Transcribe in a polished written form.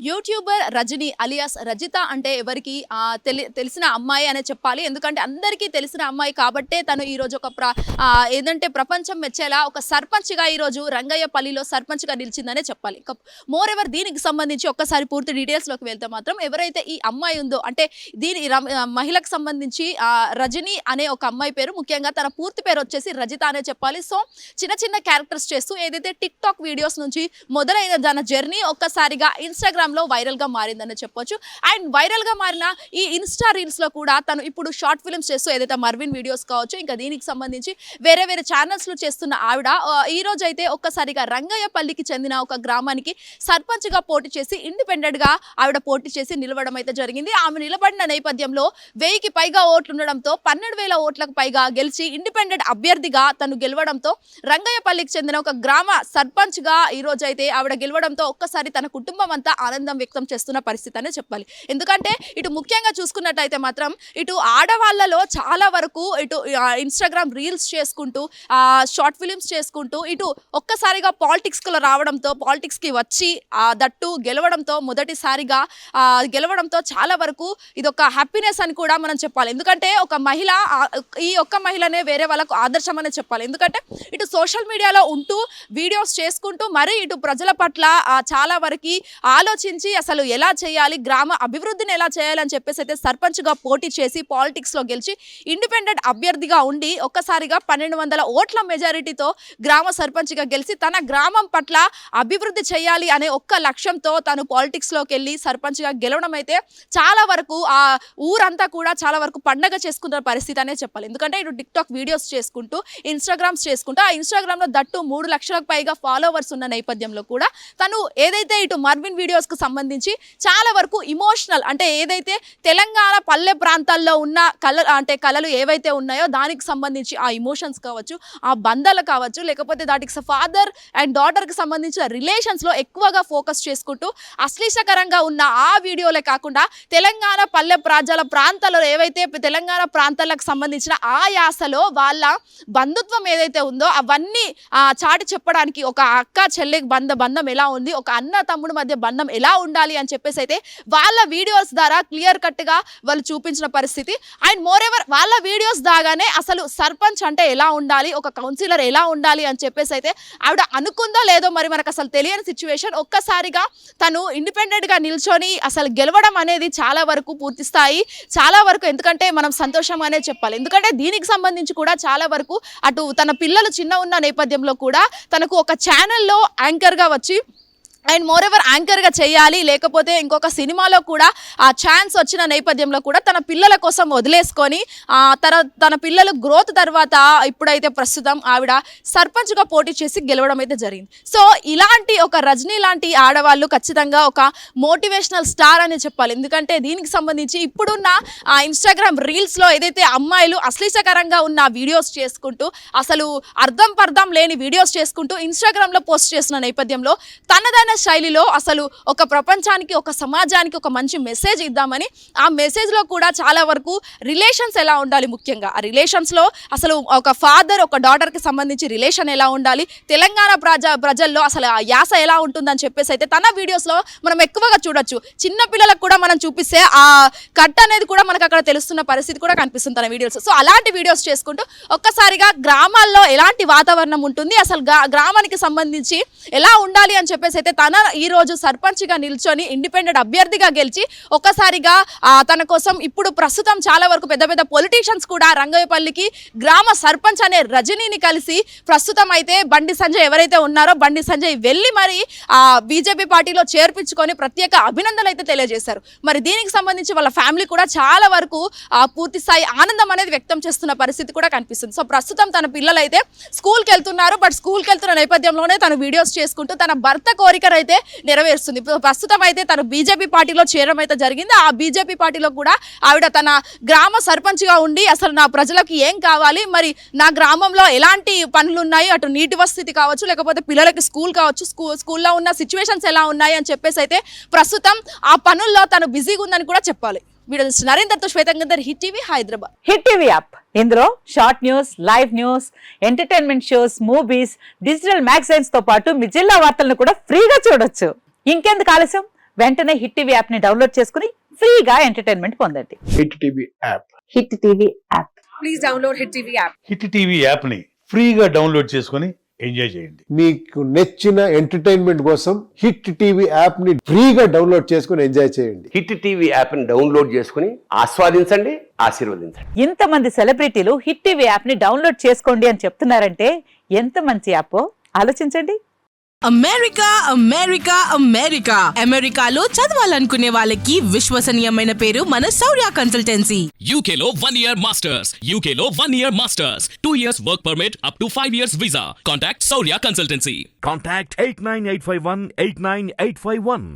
YouTuber Rajani alias Rajitha అంటే ఎవరికి తెలిసిన అమ్మాయి అనే చెప్పాలి. ఎందుకంటే అందరికీ తెలిసిన అమ్మాయి కాబట్టే తను ఈరోజు ఒక ఏదంటే ప్రపంచం మెచ్చేలా ఒక సర్పంచ్గా ఈరోజు రంగయ్యపల్లిలో సర్పంచ్గా నిలిచిందనే చెప్పాలి. మోర్ ఎవర్ దీనికి సంబంధించి ఒక్కసారి పూర్తి డీటెయిల్స్లోకి వెళ్తే మాత్రం ఎవరైతే ఈ అమ్మాయి ఉందో అంటే దీని మహిళకు సంబంధించి రజని అనే ఒక అమ్మాయి పేరు, ముఖ్యంగా తన పూర్తి పేరు వచ్చేసి రజిత అనే చెప్పాలి. సో చిన్న చిన్న క్యారెక్టర్స్ చేస్తూ ఏదైతే టిక్ టాక్ వీడియోస్ నుంచి మొదలైన తన జర్నీ ఒక్కసారిగా ఇన్స్టాగ్రామ్లో వైరల్గా మారిందని చెప్పొచ్చు. అండ్ వైరల్గా మారిన ఈ ఇన్స్టా రీల్స్లో కూడా తను ఇప్పుడు షార్ట్ ఫిల్మ్స్ చేస్తూ ఏదైతే మర్విన్ వీడియోస్ కావచ్చు, ఇంకా దీనికి సంబంధించి వేరే వేరే ఛానల్స్లో చేస్తున్న ఆవిడ ఈ రోజు అయితే ఒక్కసారిగా రంగయ్యపల్లికి చెందిన ఒక గ్రామానికి సర్పంచ్గా పోటీ చేసి ఇండిపెండెంట్గా ఆవిడ పోటీ చేసి నిలవడం అయితే జరిగింది. ఆమె నిలబడిన నేపథ్యంలో 1000కి పైగా ఓట్లు ఉండడంతో 12,000 ఓట్లకు పైగా గెలిచి ఇండిపెండెంట్ అభ్యర్థిగా తను గెలవడంతో రంగయ్యపల్లికి చెందిన ఒక గ్రామ సర్పంచ్గా ఈ రోజు అయితే ఆవిడ గెలవడంతో ఒక్కసారి తన కుటుంబం అంతా ఆనందం వ్యక్తం చేస్తున్న పరిస్థితి అనే చెప్పాలి. ఎందుకంటే ఇటు ముఖ్యంగా చూసుకున్నట్టయితే మాత్రం ఇటు ఆడవాళ్లలో చాలా వరకు ఇటు ఇన్స్టాగ్రామ్ రీల్స్ చేసుకుంటూ షార్ట్ ఫిలిమ్స్ చేసుకుంటూ ఇటు ఒక్కసారిగా పాలిటిక్స్లో రావడంతో పాలిటిక్స్కి వచ్చి దట్టు గెలవడంతో మొదటిసారిగా గెలవడంతో చాలా వరకు ఇదొక హ్యాపీనెస్ అని కూడా మనం చెప్పాలి. ఎందుకంటే ఒక మహిళ ఈ ఒక్క మహిళనే వేరే వాళ్ళకు ఆదర్శం అనే చెప్పాలి. ఎందుకంటే ఇటు సోషల్ మీడియాలో ఉంటూ వీడియోస్ చేసుకుంటూ మరి ఇటు ప్రజల పట్ల చాలా వరకు ఆలోచించి అసలు ఎలా చేయాలి, గ్రామ అభివృద్ధిని ఎలా చేయాలని చెప్పేసి అయితే సర్పంచ్గా పోటీ చేసి పాలిటిక్స్లో గెలిచి ఇండిపెండెంట్ అభ్యర్థిగా ఉండి ఒక్కసారిగా 1200 ఓట్ల మెజారిటీతో గ్రామ సర్పంచ్గా గెలిచి తన గ్రామం పట్ల అభివృద్ధి చేయాలి అనే ఒక్క లక్ష్యంతో తను పాలిటిక్స్లోకి వెళ్ళి సర్పంచ్గా గెలవడం అయితే చాలా వరకు ఆ ఊరంతా కూడా చాలా వరకు పండగ చేసుకున్న పరిస్థితి అనే చెప్పాలి. ఎందుకంటే ఇటు టిక్ టాక్ వీడియోస్ చేసుకుంటూ ఇన్స్టాగ్రామ్స్ చేసుకుంటూ ఆ ఇన్స్టాగ్రామ్లో దట్టు 3 లక్షలకు పైగా ఫాలోవర్స్ ఉన్న నేపథ్యంలో కూడా తను ఏదైతే ఇటు మర్విన్ వీడియోస్కు సంబంధించి చాలా వరకు ఇమోషనల్ అంటే ఏదైతే తెలంగాణ పల్లె ప్రాంతాల్లో ఉన్న కళలు ఏవైతే ఉన్నాయో దానికి సంబంధించి ఆ ఇమోషన్స్ కావచ్చు, ఆ బంధాలు కావచ్చు, లేకపోతే దాటికి ఫాదర్ అండ్ డాటర్కి సంబంధించిన రిలేషన్స్లో ఎక్కువగా ఫోకస్ చేసుకుంటూ అశ్లీషకరంగా ఉన్న ఆ వీడియోలే కాకుండా తెలంగాణ పల్లె ప్రాంతాల్లో ఏవైతే తెలంగాణ ప్రాంతాలకు సంబంధించిన ఆ యాసలో వాళ్ళ బంధుత్వం ఏదైతే ఉందో అవన్నీ చాటి చెప్పడానికి ఒక అక్క చెల్లి బంధం ఎలా ఉంది, ఒక అన్న తమ్ముడు మధ్య బంధం ఎలా ఉండాలి అని చెప్పేసి అయితే వాళ్ళ వీడియోస్ ద్వారా క్లియర్ కట్గా వాళ్ళు చూపించిన పరిస్థితి. అండ్ మోర్ ఎవర్ వాళ్ళ వీడియోస్ దాగానే అసలు సర్పంచ్ అంటే ఎలా ఉండాలి, ఒక కౌన్సిలర్ ఎలా ఉండాలి అని చెప్పేసి అయితే ఆవిడ అనుకుందో లేదో మరి మనకు అసలు తెలియని సిచ్యువేషన్ ఒక్కసారిగా తను ఇండిపెండెంట్గా నిల్చొని అసలు గెలవడం అనేది చాలా వరకు పూర్తి స్థాయి చాలా వరకు ఎందుకంటే మనం సంతోషం అనే చెప్పాలి. ఎందుకంటే దీనికి సంబంధించి కూడా చాలా వరకు అటు తన పిల్లలు చిన్న ఉన్న నేపథ్యంలో కూడా తనకు ఒక ఛానల్లో యాంకర్గా వచ్చి అండ్ మోర్ ఎవర్ యాంకర్గా చేయాలి, లేకపోతే ఇంకొక సినిమాలో కూడా ఆ ఛాన్స్ వచ్చిన నేపథ్యంలో కూడా తన పిల్లల కోసం వదిలేసుకొని తన పిల్లల గ్రోత్ తర్వాత ఇప్పుడైతే ప్రస్తుతం ఆవిడ సర్పంచ్గా పోటీ చేసి గెలవడం అయితే జరిగింది. సో ఇలాంటి ఒక రజనీ లాంటి ఆడవాళ్ళు ఖచ్చితంగా ఒక మోటివేషనల్ స్టార్ అని చెప్పాలి. ఎందుకంటే దీనికి సంబంధించి ఇప్పుడున్న ఇన్స్టాగ్రామ్ రీల్స్లో ఏదైతే అమ్మాయిలు అశ్లీషకరంగా ఉన్న వీడియోస్ చేసుకుంటూ అసలు అర్థం లేని వీడియోస్ చేసుకుంటూ ఇన్స్టాగ్రామ్లో పోస్ట్ చేస్తున్న నేపథ్యంలో తనదైన శైలిలో అసలు ఒక ప్రపంచానికి ఒక సమాజానికి ఒక మంచి మెసేజ్ ఇద్దామని ఆ మెసేజ్లో కూడా చాలా వరకు రిలేషన్స్ ఎలా ఉండాలి, ముఖ్యంగా ఆ రిలేషన్స్లో అసలు ఒక ఫాదర్ ఒక డాటర్కి సంబంధించి రిలేషన్ ఎలా ఉండాలి, తెలంగాణ ప్రజల్లో అసలు ఆ యాస ఎలా ఉంటుందని చెప్పేసి అయితే తన వీడియోస్లో మనం ఎక్కువగా చూడొచ్చు. చిన్న పిల్లలకు కూడా మనం చూపిస్తే ఆ కట్ అనేది కూడా మనకు అక్కడ తెలుస్తున్న పరిస్థితి కూడా కనిపిస్తుంది తన వీడియోస్. సో అలాంటి వీడియోస్ చేసుకుంటూ ఒక్కసారిగా గ్రామాల్లో ఎలాంటి వాతావరణం ఉంటుంది, అసలు గ్రామానికి సంబంధించి ఎలా ఉండాలి అని చెప్పేసి అయితే తన ఈరోజు సర్పంచ్గా నిల్చొని ఇండిపెండెంట్ అభ్యర్థిగా గెలిచి ఒక్కసారిగా తన కోసం ఇప్పుడు ప్రస్తుతం చాలా వరకు పెద్ద పెద్ద పొలిటీషియన్స్ కూడా రంగయ్యపల్లికి గ్రామ సర్పంచ్ అనే రజనీని కలిసి ప్రస్తుతం అయితే బండి సంజయ్ ఎవరైతే ఉన్నారో బండి సంజయ్ వెళ్ళి మరి బీజేపీ పార్టీలో చేర్పించుకొని ప్రత్యేక అభినందనలు అయితే తెలియజేశారు. మరి దీనికి సంబంధించి వాళ్ళ ఫ్యామిలీ కూడా చాలా వరకు పూర్తి స్థాయి ఆనందం అనేది వ్యక్తం చేస్తున్న పరిస్థితి కూడా కనిపిస్తుంది. సో ప్రస్తుతం తన పిల్లలు అయితే స్కూల్కి వెళ్తున్నారు, బట్ స్కూల్కి వెళ్తున్న నేపథ్యంలోనే తను వీడియోస్ చేసుకుంటూ తన భర్త కోరిక అయితే నెరవేరుస్తుంది. ప్రస్తుతం అయితే తను బీజేపీ పార్టీలో చేరడం అయితే జరిగింది. ఆ బీజేపీ పార్టీలో కూడా ఆవిడ తన గ్రామ సర్పంచ్గా ఉండి అసలు నా ప్రజలకు ఏం కావాలి, మరి నా గ్రామంలో ఎలాంటి పనులు ఉన్నాయి, అటు నీటి వసతి కావచ్చు, లేకపోతే పిల్లలకి స్కూల్ కావచ్చు, స్కూల్లో ఉన్న సిచ్యువేషన్స్ ఎలా ఉన్నాయి అని చెప్పేసి అయితే ప్రస్తుతం ఆ పనుల్లో తను బిజీగా ఉందని కూడా చెప్పాలి. వీడియో నరేందర్తో శ్వేతంగర్, hit TV Hyderabad. Hit TV app ఇందులో short news, live news, entertainment shows, movies, digital magazines తో పాటు మీ జిల్లా వార్తలను కూడా ఫ్రీగా చూడొచ్చు. ఇంకెందుకు ఆలస్యం, వెంటనే హిట్ టీవీ యాప్ ని డౌన్లోడ్ చేసుకుని ఫ్రీగా ఎంటర్టైన్మెంట్ పొందండి. Hit TV app. Hit TV app. Please download Hit TV app. Hit TV యాప్ని ఫ్రీగా డౌన్లోడ్ చేసుకొని ఎంజాయ్ చేయండి. మీకు నచ్చిన ఎంటర్టైన్మెంట్ కోసం హిట్ టీవీ యాప్ ని ఫ్రీగా డౌన్లోడ్ చేసుకుని ఎంజాయ్ చేయండి. హిట్ టీవీ యాప్ని డౌన్లోడ్ చేసుకుని ఆస్వాదించండి, ఆశీర్వదించండి. ఇంతమంది సెలబ్రిటీలు హిట్ టీవీ యాప్ ని డౌన్లోడ్ చేసుకోండి అని చెప్తున్నారంటే ఎంత మంచి యాప్ ఆలోచించండి. అమెరికా అమెరికా అమెరికా అమెరికాలో చదవాలనుకునే వాళ్ళకి విశ్వసనీయమైన పేరు మన శౌర్య consultancy. UK Law 1 Year Masters. UK Law 1 Year Masters. 2 years work permit up to 5 years visa. Contact Saurya Consultancy. Contact 89851 89851.